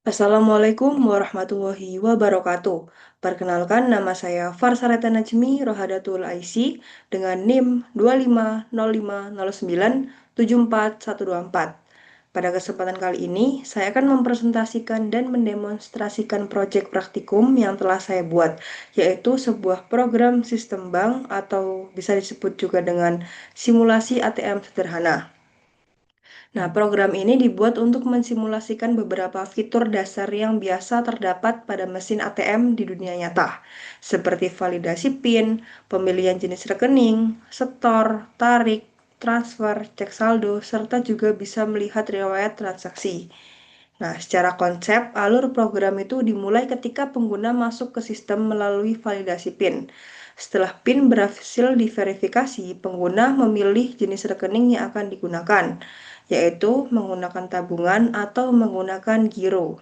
Assalamualaikum warahmatullahi wabarakatuh. Perkenalkan, nama saya Farsareta Najmi Rohadatul Aisy dengan NIM 250509741124. Pada kesempatan kali ini, saya akan mempresentasikan dan mendemonstrasikan proyek praktikum yang telah saya buat, yaitu sebuah program sistem bank atau bisa disebut juga dengan simulasi ATM sederhana. Nah, program ini dibuat untuk mensimulasikan beberapa fitur dasar yang biasa terdapat pada mesin ATM di dunia nyata, seperti validasi PIN, pemilihan jenis rekening, setor, tarik, transfer, cek saldo, serta juga bisa melihat riwayat transaksi. Nah, secara konsep, alur program itu dimulai ketika pengguna masuk ke sistem melalui validasi PIN. Setelah PIN berhasil diverifikasi, pengguna memilih jenis rekening yang akan digunakan, yaitu menggunakan tabungan atau menggunakan giro.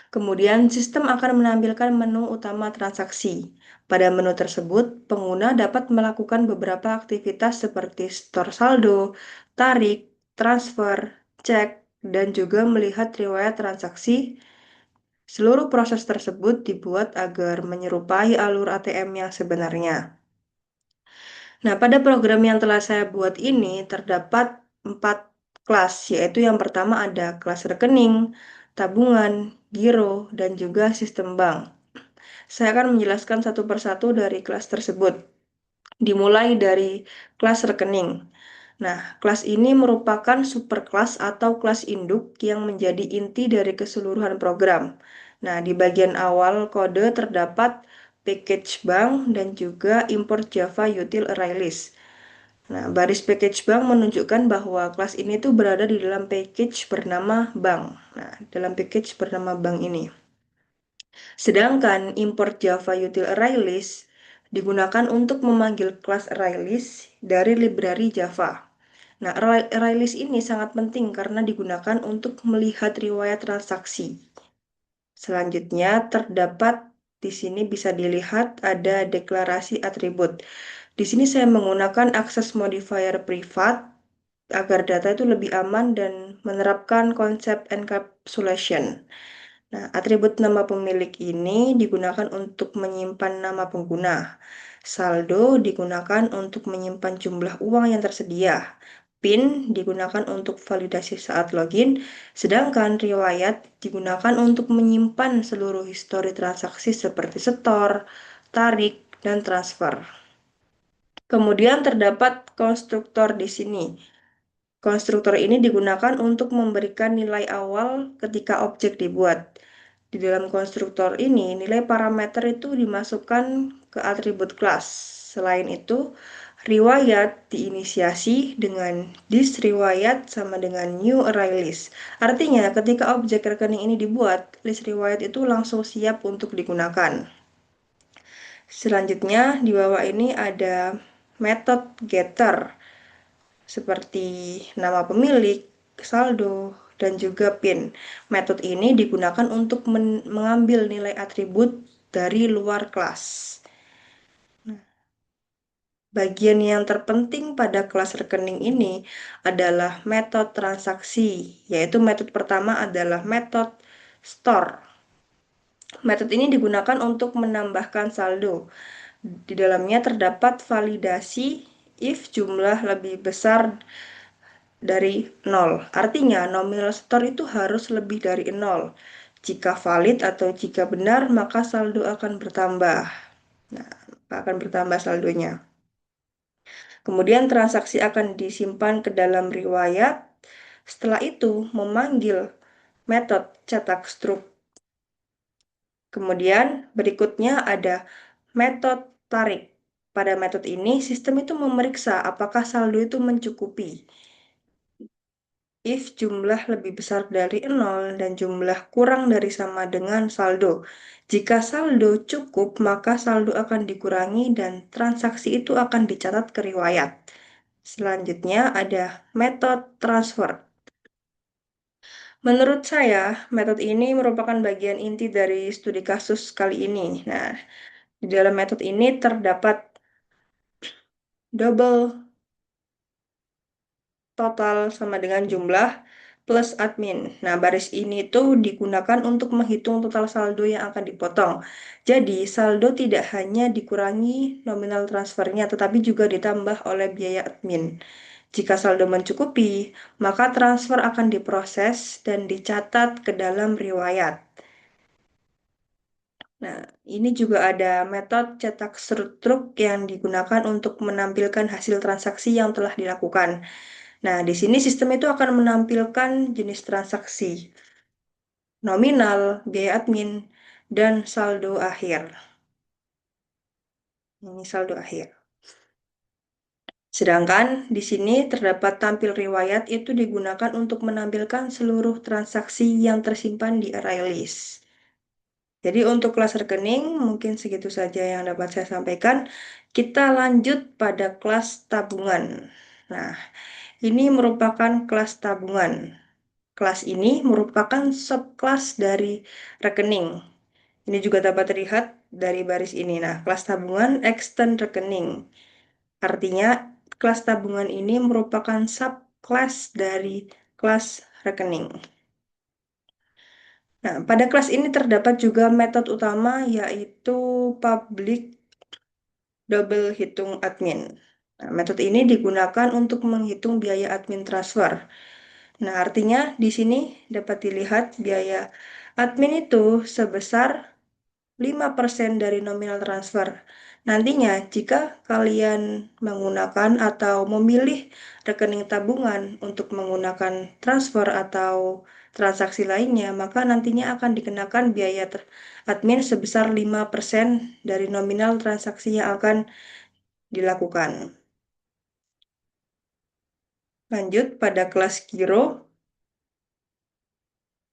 Kemudian, sistem akan menampilkan menu utama transaksi. Pada menu tersebut, pengguna dapat melakukan beberapa aktivitas seperti store saldo, tarik, transfer, cek, dan juga melihat riwayat transaksi. Seluruh proses tersebut dibuat agar menyerupai alur ATM yang sebenarnya. Nah, pada program yang telah saya buat ini terdapat 4 kelas, yaitu yang pertama ada kelas rekening, tabungan, giro, dan juga sistem bank. Saya akan menjelaskan satu persatu dari kelas tersebut. Dimulai dari kelas rekening. Nah, kelas ini merupakan superkelas atau kelas induk yang menjadi inti dari keseluruhan program. Nah, di bagian awal kode terdapat package bank dan juga import Java util ArrayList. Nah, baris package bank menunjukkan bahwa kelas ini tuh berada di dalam package bernama bank. Nah, dalam package bernama bank ini. Sedangkan import Java util ArrayList digunakan untuk memanggil kelas ArrayList dari library Java. Nah, ArrayList ini sangat penting karena digunakan untuk melihat riwayat transaksi. Selanjutnya, terdapat di sini bisa dilihat ada deklarasi atribut. Di sini saya menggunakan akses modifier privat agar data itu lebih aman dan menerapkan konsep encapsulation. Nah, atribut nama pemilik ini digunakan untuk menyimpan nama pengguna. Saldo digunakan untuk menyimpan jumlah uang yang tersedia. PIN digunakan untuk validasi saat login, sedangkan riwayat digunakan untuk menyimpan seluruh histori transaksi seperti setor, tarik, dan transfer. Kemudian terdapat konstruktor di sini. Konstruktor ini digunakan untuk memberikan nilai awal ketika objek dibuat. Di dalam konstruktor ini, nilai parameter itu dimasukkan ke atribut kelas. Selain itu, riwayat diinisiasi dengan this riwayat sama dengan new array list. Artinya, ketika objek rekening ini dibuat, list riwayat itu langsung siap untuk digunakan. Selanjutnya, di bawah ini ada metode getter seperti nama pemilik, saldo, dan juga PIN. Metode ini digunakan untuk mengambil nilai atribut dari luar kelas. Bagian yang terpenting pada kelas rekening ini adalah metode transaksi, yaitu metode pertama adalah metode store. Metode ini digunakan untuk menambahkan saldo. Di dalamnya terdapat validasi if jumlah lebih besar dari 0. Artinya nominal store itu harus lebih dari 0. Jika valid atau jika benar, maka saldo akan bertambah. Nah, akan bertambah saldonya. Kemudian transaksi akan disimpan ke dalam riwayat. Setelah itu memanggil metode cetak struk. Kemudian berikutnya ada metode tarik. Pada metode ini, sistem itu memeriksa apakah saldo itu mencukupi. If jumlah lebih besar dari 0 dan jumlah kurang dari sama dengan saldo. Jika saldo cukup, maka saldo akan dikurangi dan transaksi itu akan dicatat ke riwayat. Selanjutnya ada metode transfer. Menurut saya, metode ini merupakan bagian inti dari studi kasus kali ini. Nah, di dalam metode ini terdapat double total sama dengan jumlah, plus admin. Nah, baris ini tuh digunakan untuk menghitung total saldo yang akan dipotong. Jadi, saldo tidak hanya dikurangi nominal transfernya, tetapi juga ditambah oleh biaya admin. Jika saldo mencukupi, maka transfer akan diproses dan dicatat ke dalam riwayat. Nah, ini juga ada metode cetak struk yang digunakan untuk menampilkan hasil transaksi yang telah dilakukan. Nah, di sini sistem itu akan menampilkan jenis transaksi, nominal, biaya admin, dan saldo akhir. Ini saldo akhir. Sedangkan di sini terdapat tampil riwayat itu digunakan untuk menampilkan seluruh transaksi yang tersimpan di array list. Jadi untuk kelas rekening mungkin segitu saja yang dapat saya sampaikan. Kita lanjut pada kelas tabungan. Nah, ini merupakan kelas tabungan. Kelas ini merupakan subkelas dari rekening. Ini juga dapat terlihat dari baris ini. Nah, kelas tabungan extend rekening. Artinya, kelas tabungan ini merupakan subkelas dari kelas rekening. Nah, pada kelas ini terdapat juga metode utama yaitu public double hitung admin. Nah, metode ini digunakan untuk menghitung biaya admin transfer. Nah, artinya di sini dapat dilihat biaya admin itu sebesar 5% dari nominal transfer. Nantinya, jika kalian menggunakan atau memilih rekening tabungan untuk menggunakan transfer atau transaksi lainnya, maka nantinya akan dikenakan biaya admin sebesar 5% dari nominal transaksi yang akan dilakukan. Lanjut pada kelas giro.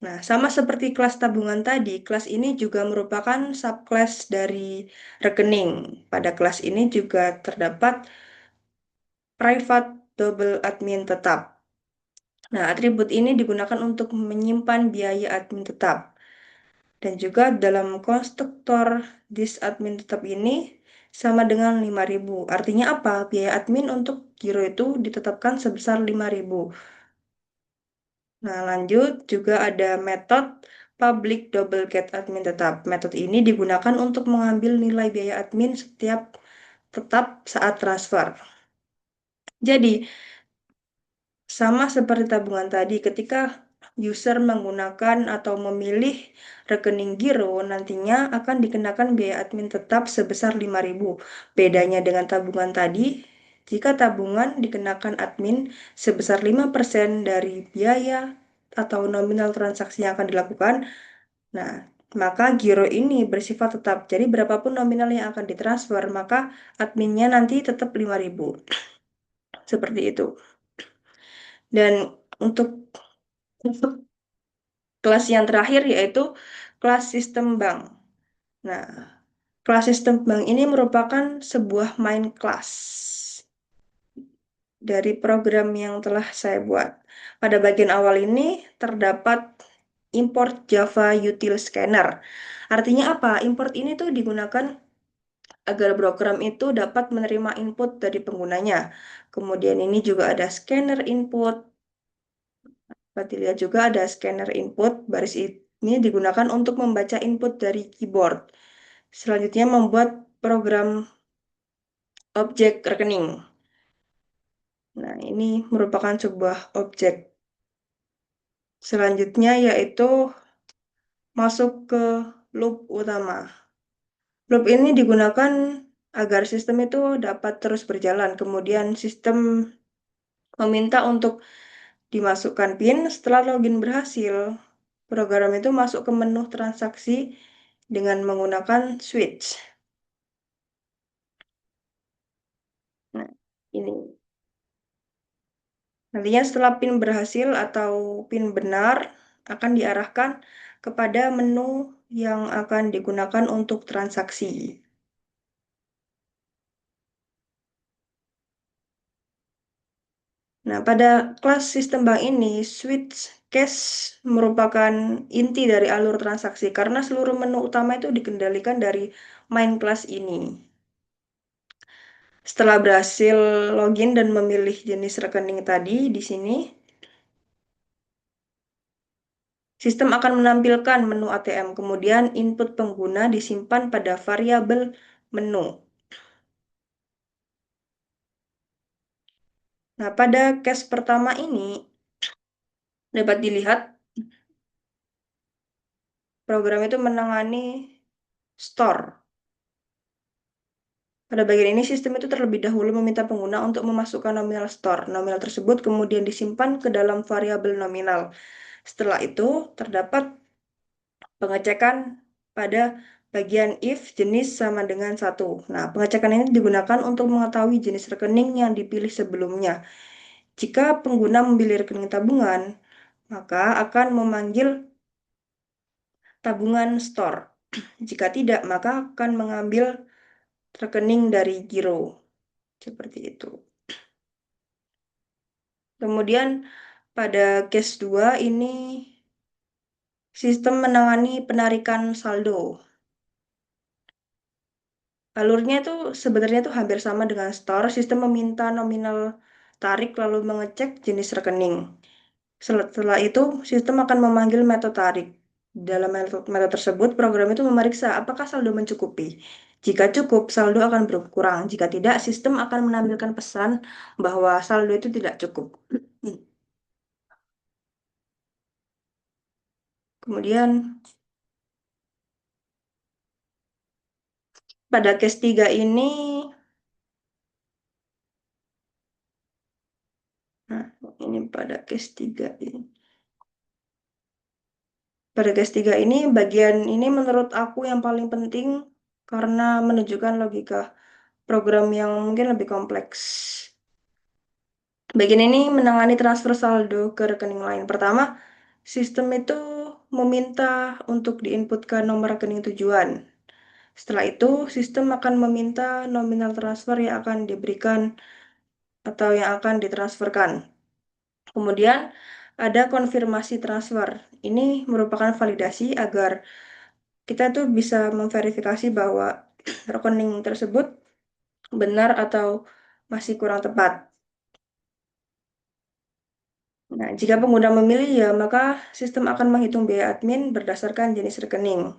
Nah, sama seperti kelas tabungan tadi, kelas ini juga merupakan subkelas dari rekening. Pada kelas ini juga terdapat private double admin tetap. Nah, atribut ini digunakan untuk menyimpan biaya admin tetap. Dan juga dalam konstruktor disadmin tetap ini sama dengan 5.000. Artinya apa? Biaya admin untuk giro itu ditetapkan sebesar 5.000. Nah, lanjut juga ada metode public double get admin tetap. Metode ini digunakan untuk mengambil nilai biaya admin setiap tetap saat transfer. Jadi, sama seperti tabungan tadi, ketika user menggunakan atau memilih rekening giro, nantinya akan dikenakan biaya admin tetap sebesar 5.000. Bedanya dengan tabungan tadi, jika tabungan dikenakan admin sebesar 5% dari biaya atau nominal transaksi yang akan dilakukan, nah, maka giro ini bersifat tetap. Jadi berapapun nominal yang akan ditransfer, maka adminnya nanti tetap 5.000. Seperti itu. Dan untuk kelas yang terakhir yaitu kelas sistem bank. Nah, kelas sistem bank ini merupakan sebuah main kelas dari program yang telah saya buat. Pada bagian awal ini terdapat import Java Util Scanner. Artinya apa? Import ini tuh digunakan agar program itu dapat menerima input dari penggunanya. Kemudian ini juga ada scanner input. Dapat dilihat juga ada scanner input. Baris ini digunakan untuk membaca input dari keyboard. Selanjutnya membuat program objek rekening. Nah, ini merupakan sebuah objek. Selanjutnya yaitu masuk ke loop utama. Loop ini digunakan agar sistem itu dapat terus berjalan. Kemudian sistem meminta untuk dimasukkan PIN. Setelah login berhasil, program itu masuk ke menu transaksi dengan menggunakan switch. Nah, ini. Nantinya setelah PIN berhasil atau PIN benar, akan diarahkan kepada menu yang akan digunakan untuk transaksi. Nah, pada kelas sistem bank ini, switch cache merupakan inti dari alur transaksi karena seluruh menu utama itu dikendalikan dari main class ini. Setelah berhasil login dan memilih jenis rekening tadi di sini, Sistem akan menampilkan menu ATM, kemudian input pengguna disimpan pada variabel menu. Nah, pada case pertama ini dapat dilihat program itu menangani store. Pada bagian ini, sistem itu terlebih dahulu meminta pengguna untuk memasukkan nominal store. Nominal tersebut kemudian disimpan ke dalam variabel nominal. Setelah itu, terdapat pengecekan pada bagian if jenis sama dengan satu. Nah, pengecekan ini digunakan untuk mengetahui jenis rekening yang dipilih sebelumnya. Jika pengguna memilih rekening tabungan, maka akan memanggil tabungan store. Jika tidak, maka akan mengambil rekening dari giro. Seperti itu. Kemudian pada case 2 ini sistem menangani penarikan saldo. Alurnya itu sebenarnya itu hampir sama dengan store. Sistem meminta nominal tarik lalu mengecek jenis rekening. Setelah itu, sistem akan memanggil metode tarik. Dalam metode tersebut, program itu memeriksa apakah saldo mencukupi. Jika cukup, saldo akan berkurang. Jika tidak, sistem akan menampilkan pesan bahwa saldo itu tidak cukup. Kemudian, pada case 3 ini, nah, ini pada case 3 ini. Pada case 3 ini, bagian ini menurut aku yang paling penting karena menunjukkan logika program yang mungkin lebih kompleks. Bagian ini menangani transfer saldo ke rekening lain. Pertama, sistem itu meminta untuk diinputkan nomor rekening tujuan. Setelah itu, sistem akan meminta nominal transfer yang akan diberikan atau yang akan ditransferkan. Kemudian, ada konfirmasi transfer. Ini merupakan validasi agar kita tuh bisa memverifikasi bahwa rekening tersebut benar atau masih kurang tepat. Nah, jika pengguna memilih ya, maka sistem akan menghitung biaya admin berdasarkan jenis rekening.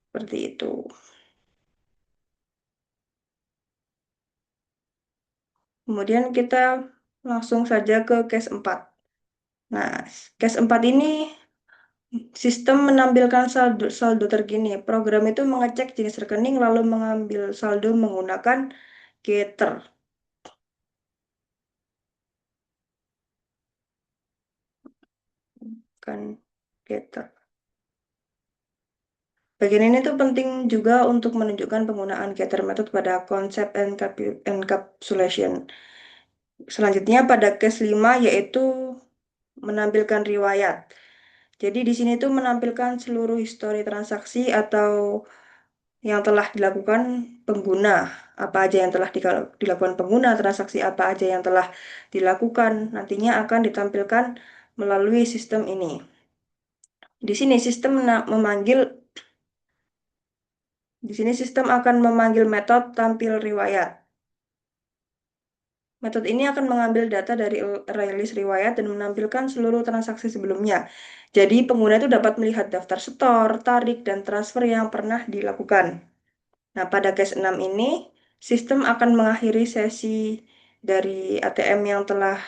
Seperti itu. Kemudian kita langsung saja ke case 4. Nah, case 4 ini sistem menampilkan saldo, saldo terkini. Program itu mengecek jenis rekening lalu mengambil saldo menggunakan getter. Kan getter. Bagian ini tuh penting juga untuk menunjukkan penggunaan getter method pada konsep encapsulation. Selanjutnya pada case 5 yaitu menampilkan riwayat. Jadi di sini tuh menampilkan seluruh histori transaksi atau yang telah dilakukan pengguna, apa aja yang telah dilakukan pengguna, transaksi apa aja yang telah dilakukan, nantinya akan ditampilkan melalui sistem ini. Di sini sistem memanggil di sini sistem akan memanggil metode tampil riwayat. Metode ini akan mengambil data dari rilis riwayat dan menampilkan seluruh transaksi sebelumnya. Jadi pengguna itu dapat melihat daftar setor, tarik, dan transfer yang pernah dilakukan. Nah, pada case 6 ini, sistem akan mengakhiri sesi dari ATM yang telah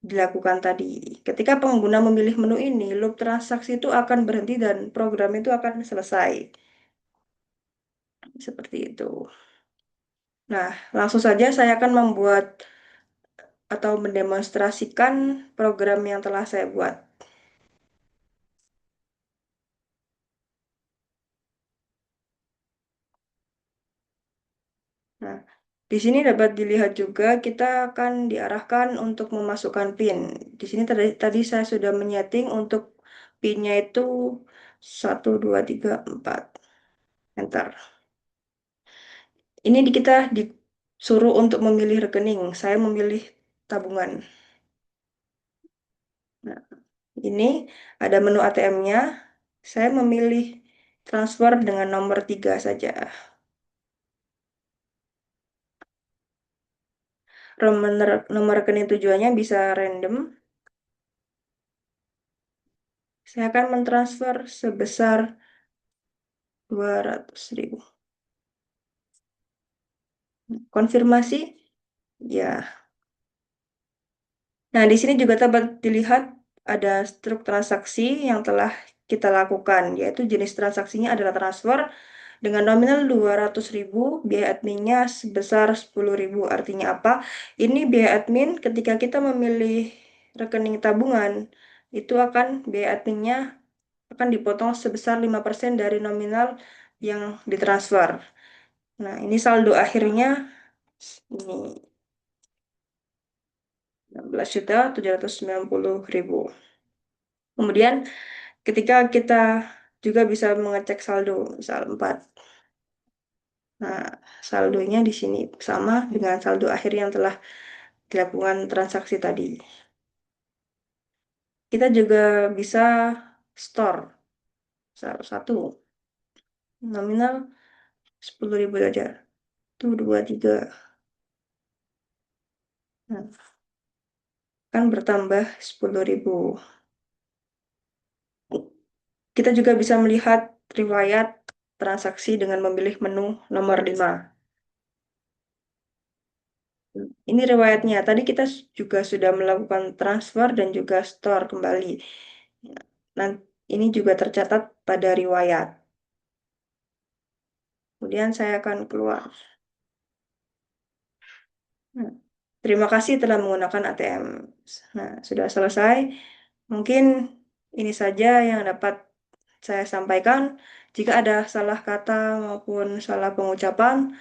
dilakukan tadi. Ketika pengguna memilih menu ini, loop transaksi itu akan berhenti dan program itu akan selesai. Seperti itu. Nah, langsung saja saya akan membuat atau mendemonstrasikan program yang telah saya buat. Nah, di sini dapat dilihat juga kita akan diarahkan untuk memasukkan PIN. Di sini tadi saya sudah menyeting untuk PIN-nya itu 1234. Enter. Ini kita disuruh untuk memilih rekening. Saya memilih tabungan. Nah, ini ada menu ATM-nya. Saya memilih transfer dengan nomor 3 saja. Nomor rekening tujuannya bisa random. Saya akan mentransfer sebesar 200.000. Konfirmasi? Ya. Nah, di sini juga dapat dilihat ada struk transaksi yang telah kita lakukan, yaitu jenis transaksinya adalah transfer dengan nominal 200.000, biaya adminnya sebesar 10.000. Artinya apa? Ini biaya admin ketika kita memilih rekening tabungan, itu akan biaya adminnya akan dipotong sebesar 5% dari nominal yang ditransfer. Nah, ini saldo akhirnya ini 16.790.000. Kemudian ketika kita juga bisa mengecek saldo, misal 4. Nah, saldonya di sini sama dengan saldo akhir yang telah dilakukan transaksi tadi. Kita juga bisa store satu nominal 10.000 saja. Itu 23. Nah, kan bertambah 10.000. Kita juga bisa melihat riwayat transaksi dengan memilih menu nomor 5. Ini riwayatnya. Tadi kita juga sudah melakukan transfer dan juga store kembali. Nah, ini juga tercatat pada riwayat. Kemudian saya akan keluar. Nah, terima kasih telah menggunakan ATM. Nah, sudah selesai. Mungkin ini saja yang dapat saya sampaikan. Jika ada salah kata maupun salah pengucapan,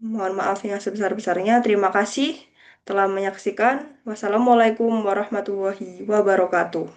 mohon maaf yang sebesar-besarnya. Terima kasih telah menyaksikan. Wassalamualaikum warahmatullahi wabarakatuh.